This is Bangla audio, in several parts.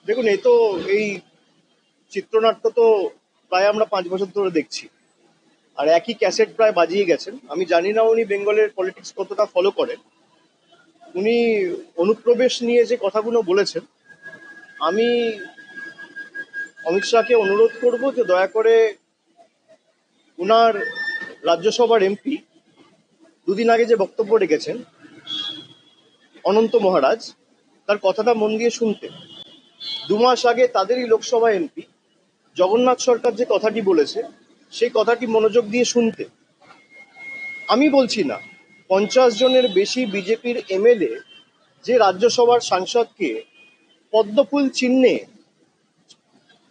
দেখুন, এই তো এই চিত্রনাট্য তো প্রায় আমরা 5 বছর ধরে দেখছি, আর একই ক্যাসেট প্রায় বাজিয়ে গেছেন। আমি জানি না উনি বেঙ্গলের পলিটিক্স কতটা ফলো করেন। উনি অনুপ্রবেশ নিয়ে যে কথাগুলো বলেছেন, আমি অমিত শাহকে অনুরোধ করব যে দয়া করে উনার রাজ্যসভার এমপি দুদিন আগে যে বক্তব্য রেখেছেন অনন্ত মহারাজ, তার কথাটা মন দিয়ে শুনতে। 2 মাস আগে তাদেরই লোকসভা এমপি জগন্নাথ সরকার যে কথাটি বলেছে সেই কথাটি মনোযোগ দিয়ে শুনতে। আমি বলছি না, 50 জনের বেশি বিজেপির এমএলএ যে রাজ্যসভার সাংসদকে পদ্মফুল চিহ্নে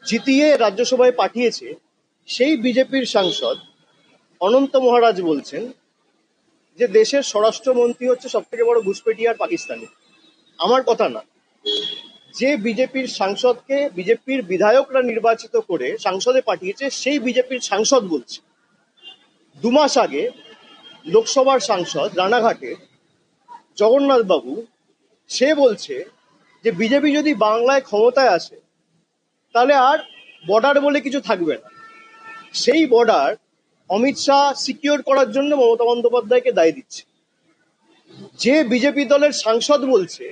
জিতিয়ে রাজ্যসভায় পাঠিয়েছে, সেই বিজেপির সাংসদ অনন্ত মহারাজ বলছেন যে দেশের স্বরাষ্ট্রমন্ত্রী হচ্ছে সব থেকে বড় ঘুষপেটিয়ার পাকিস্তানি। আমার কথা না, যে বিজেপির সাংসদকে বিজেপির বিধায়করা নির্বাচিত করে সংসদে পাঠিয়েছে সেই বিজেপির সাংসদ বলছে। 2 মাস আগে লোকসভার সাংসদ রানাঘাটে জগন্নাথ বাবু, সে বলছে যে বিজেপি যদি বাংলায় ক্ষমতায় আসে তাহলে আর বর্ডার বলে কিছু থাকবে না। সেই বর্ডার অমিত শাহ সিকিউর করার জন্য মমতা বন্দ্যোপাধ্যায়কে দায় দিচ্ছে। যে বিজেপি দলের সাংসদ বলছে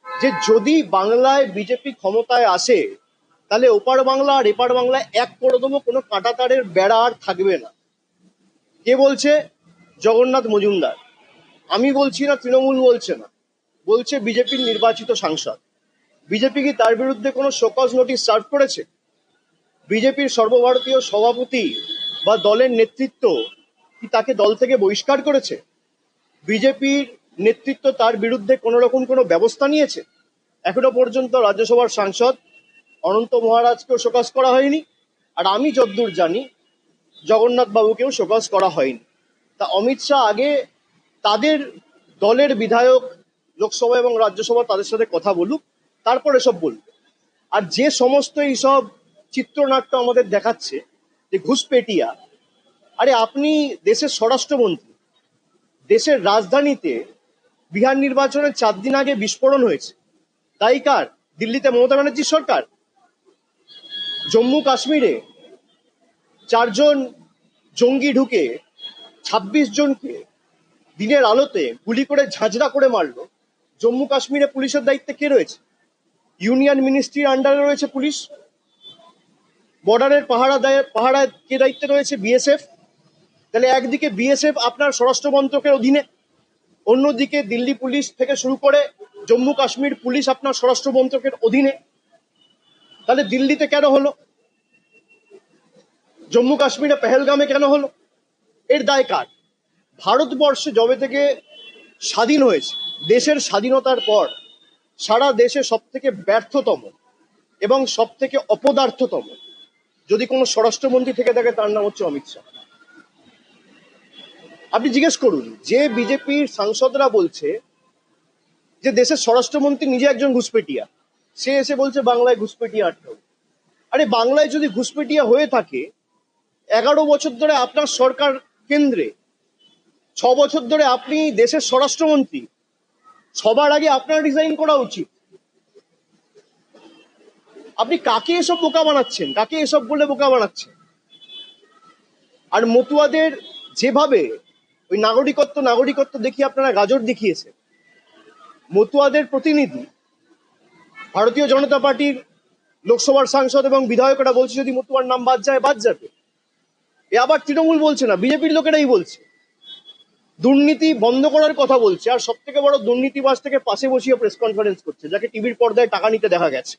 যে যদি বাংলায় বিজেপি ক্ষমতায় আসে তাহলে ওপার বাংলা আর এপার বাংলায় এক করে দেবো, কোনো কাঁটাতারের বেড়া আর থাকবে না। কে বলছে? জগন্নাথ মজুমদার। আমি বলছি না, তৃণমূল বলছে না, বলছে বিজেপির নির্বাচিত সাংসদ। বিজেপি কি তার বিরুদ্ধে কোনো শোকজ নোটিশ সার্ভ করেছে? বিজেপির সর্বভারতীয় সভাপতি বা দলের নেতৃত্ব কি তাকে দল থেকে বহিষ্কার করেছে? বিজেপির নেতৃত্ব তার বিরুদ্ধে কোনো রকম কোনো ব্যবস্থা নিয়েছে? এখনো পর্যন্ত রাজ্যসভার সাংসদ অনন্ত মহারাজকেও শোকজ করা হয়নি, আর আমি যতদূর জানি জগন্নাথ বাবুকেও শোকজ করা হয়নি। তা অমিত শাহ আগে তাদের দলের বিধায়ক লোকসভা এবং রাজ্যসভা তাদের সাথে কথা বলুক, তারপর এসব বলবে। আর যে সমস্ত এইসব চিত্রনাট্য আমাদের দেখাচ্ছে যে ঘুষপেটিয়া, আরে আপনি দেশের স্বরাষ্ট্রমন্ত্রী, দেশের রাজধানীতে বিহার নির্বাচনের 4 দিন আগে বিস্ফোরণ হয়েছে, তাই কার? দিল্লিতে মমতা ব্যানার্জির সরকার। জম্মু কাশ্মীরে 4 জন জঙ্গি ঢুকে 26 জনকে দিনের আলোতে গুলি করে ঝাঁঝরা করে মারলো। জম্মু কাশ্মীরে পুলিশের দায়িত্বে কে রয়েছে? ইউনিয়ন মিনিস্ট্রির আন্ডারে রয়েছে পুলিশ। বর্ডারের পাহারায় কে দায়িত্বে রয়েছে? বিএসএফ। তাহলে একদিকে বিএসএফ আপনার স্বরাষ্ট্র মন্ত্রকের অধীনে, অন্যদিকে দিল্লি পুলিশ থেকে শুরু করে জম্মু কাশ্মীর পুলিশ আপনার স্বরাষ্ট্র মন্ত্রকের অধীনে। তাহলে দিল্লিতে কেন হলো? জম্মু কাশ্মীরে পেহেলগামে কেন হলো? এর দায় কার? ভারতবর্ষে যবে থেকে স্বাধীন হয়েছে, দেশের স্বাধীনতার পর সারা দেশে সব থেকে ব্যর্থতম এবং সব থেকে অপদার্থতম যদি কোনো স্বরাষ্ট্রমন্ত্রী থেকে থাকে তার নাম হচ্ছে অমিত শাহ। আপনি জিজ্ঞেস করুন, যে বিজেপির সাংসদরা বলছে যে দেশের স্বরাষ্ট্রমন্ত্রী নিজে একজন ঘুষপেটিয়া, সে এসে বলছে বাংলায় ঘুষপেটিয়া আটকাও। আরে বাংলায় যদি ঘুষপেটিয়া হয়ে থাকে, 11 বছর ধরে আপনার সরকার কেন্দ্রে, 6 বছর ধরে আপনি দেশের স্বরাষ্ট্রমন্ত্রী, সবার আগে আপনার রিজাইন করা উচিত। আপনি কাকে এসব বোকা বানাচ্ছেন? কাকে এসব বলে বোকা বানাচ্ছেন? আর মতুয়াদের যেভাবে ওই নাগরিকত্ব দেখিয়ে আপনারা গাজর দেখিয়েছেন, মতুয়াদের প্রতিনিধি ভারতীয় জনতা পার্টির লোকসভার সাংসদ এবং বিধায়করা বলছে যদি মতুয়ার নাম বাদ যায় বাদ যাবে। এ আবার তৃণমূল বলছে না, বিজেপির লোকেরাই বলছে। দুর্নীতি বন্ধ করার কথা বলছে, আর সব থেকে বড় দুর্নীতিবাজ থেকে পাশে বসিয়ে প্রেস কনফারেন্স করছে, যাকে টিভির পর্দায় টাকা নিতে দেখা গেছে।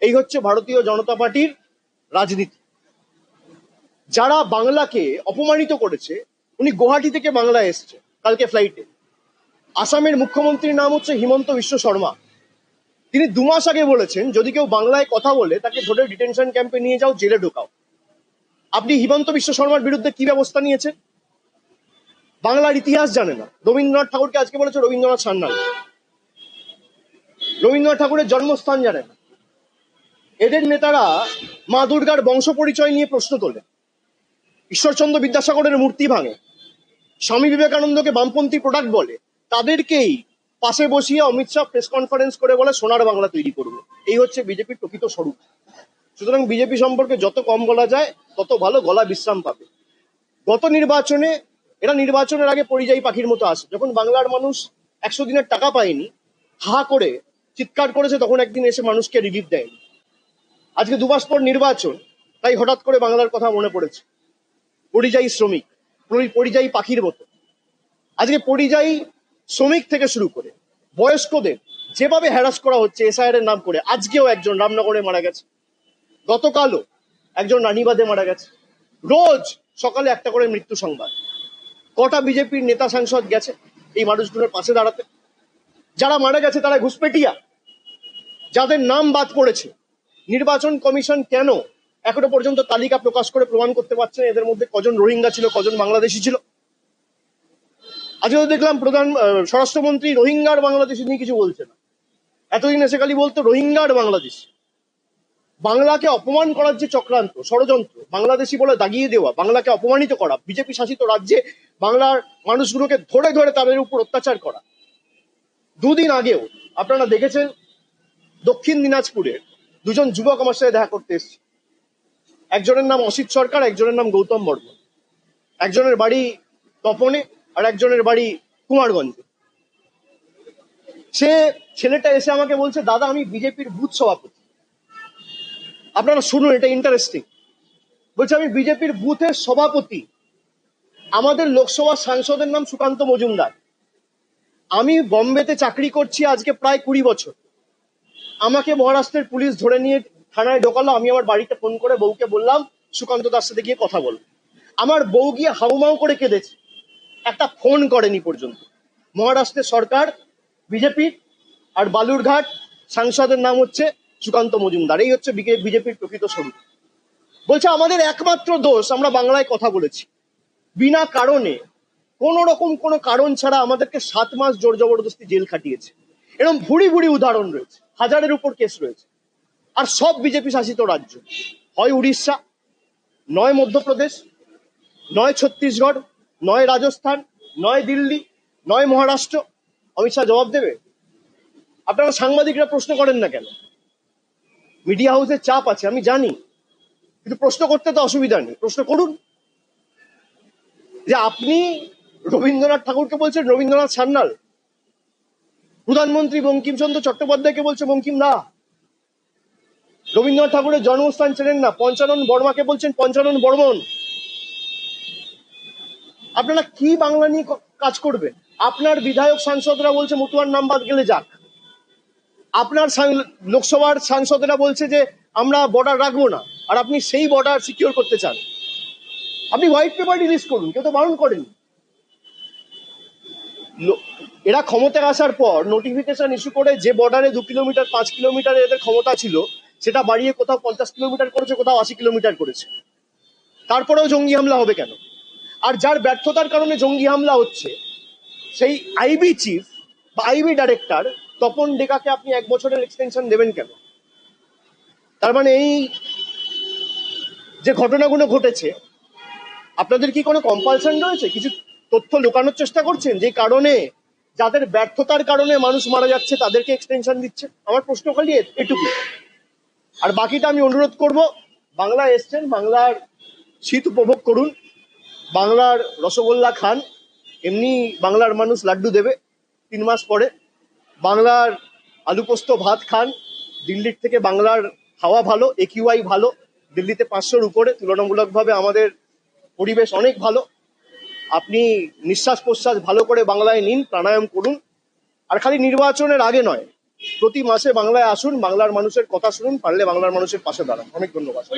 এই হচ্ছে ভারতীয় জনতা পার্টির রাজনীতি। যারা বাংলাকে অপমানিত করেছে, উনি গুয়াহাটি থেকে বাংলায় এসছে কালকে ফ্লাইটে। আসামের মুখ্যমন্ত্রীর নাম হচ্ছে হিমন্ত বিশ্ব শর্মা। তিনি 2 মাস আগে বলেছেন যদি কেউ বাংলায় কথা বলে তাকে ধরে ডিটেনশন ক্যাম্পে নিয়ে যাও, জেলে ঢোকাও। আপনি হিমন্ত বিশ্ব শর্মার বিরুদ্ধে কি ব্যবস্থা নিয়েছেন? বাংলার ইতিহাস জানে না। রবীন্দ্রনাথ ঠাকুরকে আজকে বলেছে রবীন্দ্রনাথ সান্যাল। রবীন্দ্রনাথ ঠাকুরের জন্মস্থান জানে না। এদের নেতারা মা দুর্গার বংশ পরিচয় নিয়ে প্রশ্ন তোলে, ঈশ্বরচন্দ্র বিদ্যাসাগরের মূর্তি ভাঙে, স্বামী বিবেকানন্দকে বামপন্থী প্রোডাক্ট বলে। তাদেরকেই পাশে বসিয়ে অমিত শাহ প্রেস কনফারেন্স করে বলে সোনার বাংলা তৈরি করবো। এই হচ্ছে বিজেপির প্রকৃত স্বরূপ। সুতরাং বিজেপি সম্পর্কে যত কম বলা যায় তত ভালো, গলা বিশ্রাম পাবে। গত নির্বাচনে এরা নির্বাচনের আগে পরিযায়ী পাখির মতো আসে। যখন বাংলার মানুষ 100 দিনের টাকা পায়নি, হা করে চিৎকার করেছে, তখন একদিন এসে মানুষকে রিলিফ দেয়নি। আজকে 2 মাস পর নির্বাচন, তাই হঠাৎ করে বাংলার কথা মনে পড়েছে। পরিযায়ী শ্রমিক, পরিযায়ী পাখির মতো। আজকে পরিযায়ী শ্রমিক থেকে শুরু করে বয়স্কদের যেভাবে হ্যারাস করা হচ্ছে এসআইআর এর নাম করে, আজকেও একজন রামনগরে মারা গেছে, গতকালও একজন রানীবাদে মারা গেছে। রোজ সকালে একটা করে মৃত্যু সংবাদ। কটা বিজেপির নেতা সাংসদ গেছে এই মানুষগুলোর পাশে দাঁড়াতে? যারা মারা গেছে তারা ঘুষপেটিয়া, যাদের নাম বাদ পড়েছে। নির্বাচন কমিশন কেন এখনো পর্যন্ত তালিকা প্রকাশ করে প্রমাণ করতে পারছে না এদের মধ্যে কজন রোহিঙ্গা ছিল, কজন বাংলাদেশি ছিল? আজকে দেখলাম স্বরাষ্ট্রমন্ত্রী রোহিঙ্গার বাংলাদেশি নিয়ে কিছু বলছে না। এতদিন এসে খালি বলতো রোহিঙ্গার বাংলাদেশ। বাংলাকে অপমান করার যে চক্রান্ত, ষড়যন্ত্র, বাংলাদেশি বলে দাগিয়ে দেওয়া, বাংলাকে অপমানিত করা, বিজেপি শাসিত রাজ্যে বাংলার মানুষগুলোকে ধরে ধরে তাদের উপর অত্যাচার করা। 2 দিন আগেও আপনারা দেখেছেন দক্ষিণ দিনাজপুরের 2 জন যুবক আমার সাথে দেখা করতে এসেছে। একজনের নাম অসিত সরকার, একজনের নাম গৌতম বর্মন। একজনের বাড়ি তপনে আর একজনের বাড়ি কুমারগঞ্জে। ছেলেটা এসে আমাকে বলছে, দাদা আমি বিজেপির বুথ সভাপতি। আপনারা শুনুন, এটা ইন্টারেস্টিং। বলছে আমি বিজেপির বুথের সভাপতি, আমাদের লোকসভা সাংসদের নাম সুকান্ত মজুমদার। আমি বম্বেতে চাকরি করছি আজকে প্রায় 20 বছর। আমাকে মহারাষ্ট্রের পুলিশ ধরে নিয়ে থানায় ঢোকালো। আমি আমার বাড়িতে ফোন করে বউকে বললাম সুকান্ত দার সাথে গিয়ে কথা বল। আমার বউ গিয়ে হাউমাউ করে কেঁদেছে, একটা ফোন করেনি পর্যন্ত। মহারাষ্ট্রের সরকার বিজেপির, আর বালুরঘাট সাংসদের নাম হচ্ছে সুকান্ত মজুমদার। এই হচ্ছে বিজেপির প্রকৃত স্বরূপ। বলছে আমাদের একমাত্র দোষ আমরা বাংলায় কথা বলেছি। বিনা কারণে, কোন রকম কোনো কারণ ছাড়া আমাদেরকে 7 মাস জোর জবরদস্তি জেল খাটিয়েছে। এরকম ভুড়ি ভুড়ি উদাহরণ রয়েছে, 1000-এর উপর কেস রয়েছে। আর সব বিজেপি শাসিত রাজ্য, হয় উড়িষ্যা, নয় মধ্যপ্রদেশ, নয় ছত্তিশগড়, নয় রাজস্থান, নয় দিল্লি, নয় মহারাষ্ট্র। অমিত শাহ জবাব দেবে? আপনারা সাংবাদিকরা প্রশ্ন করেন না কেন? মিডিয়া হাউসের চাপ আছে আমি জানি, কিন্তু প্রশ্ন করতে তো অসুবিধা নেই, প্রশ্ন করুন। যে আপনি রবীন্দ্রনাথ ঠাকুরকে বলছেন রবীন্দ্রনাথ সান্যাল, প্রধানমন্ত্রী বঙ্কিমচন্দ্র চট্টোপাধ্যায়কে বলছে বঙ্কিম দা, রবীন্দ্রনাথ ঠাকুরের জন্মস্থান চেনেন না, পঞ্চানন বর্মাকে বলছেন পঞ্চানন বর্মন। আপনারা কি বাংলা নিয়ে কাজ করবেন? আপনার বিধায়ক সাংসদরা বলছে মতুয়ার নাম বাদ গেলে যাক। আপনার লোকসভার সাংসদরা বলছে যে আমরা বর্ডার রাখবো না, আর আপনি সেই বর্ডার সিকিউর করতে চান। আপনি হোয়াইট পেপার রিলিজ করুন, কেউ তো বারণ করেন। এরা ক্ষমতায় আসার পর নোটিফিকেশন ইস্যু করে যে বর্ডারে 2 কিলোমিটার 5 কিলোমিটার এদের ক্ষমতা ছিল, সেটা বাড়িয়ে কোথাও 50 কিলোমিটার করেছে, কোথাও 80 কিলোমিটার করেছে। তারপরেও জঙ্গি হামলা হবে কেন? আর যার ব্যর্থতার কারণে জঙ্গি হামলা হচ্ছে, সেই আইবি চিফ বা আইবি ডাইরেক্টর তপন ডেকাকে আপনি 1 বছরের এক্সটেনশন দেবেন কেন? তার মানে এই যে ঘটনাগুলো ঘটেছে, আপনাদের কি কোনো কম্পালশন রয়েছে? কিছু তথ্য লুকানোর চেষ্টা করছেন, যে কারণে যাদের ব্যর্থতার কারণে মানুষ মারা যাচ্ছে তাদেরকে এক্সটেনশন দিচ্ছে? আমার প্রশ্ন খালি এটুকু। আর বাকিটা আমি অনুরোধ করব, বাংলায় এসছেন, বাংলার শীত উপভোগ করুন, বাংলার রসগোল্লা খান। এমনি বাংলার মানুষ লাড্ডু দেবে 3 মাস পরে। বাংলার আলু পোস্ত ভাত খান। দিল্লির থেকে বাংলার হাওয়া ভালো, একিউআই ভালো। দিল্লিতে 500-র উপরে, তুলনামূলকভাবে আমাদের পরিবেশ অনেক ভালো। আপনি নিঃশ্বাস প্রশ্বাস ভালো করে বাংলায় নিন, প্রাণায়াম করুন। আর খালি নির্বাচনের আগে নয়, প্রতি মাসে বাংলায় আসুন, বাংলার মানুষের কথা শুনুন, পারলে বাংলার মানুষের পাশে দাঁড়ান। অনেক ধন্যবাদ।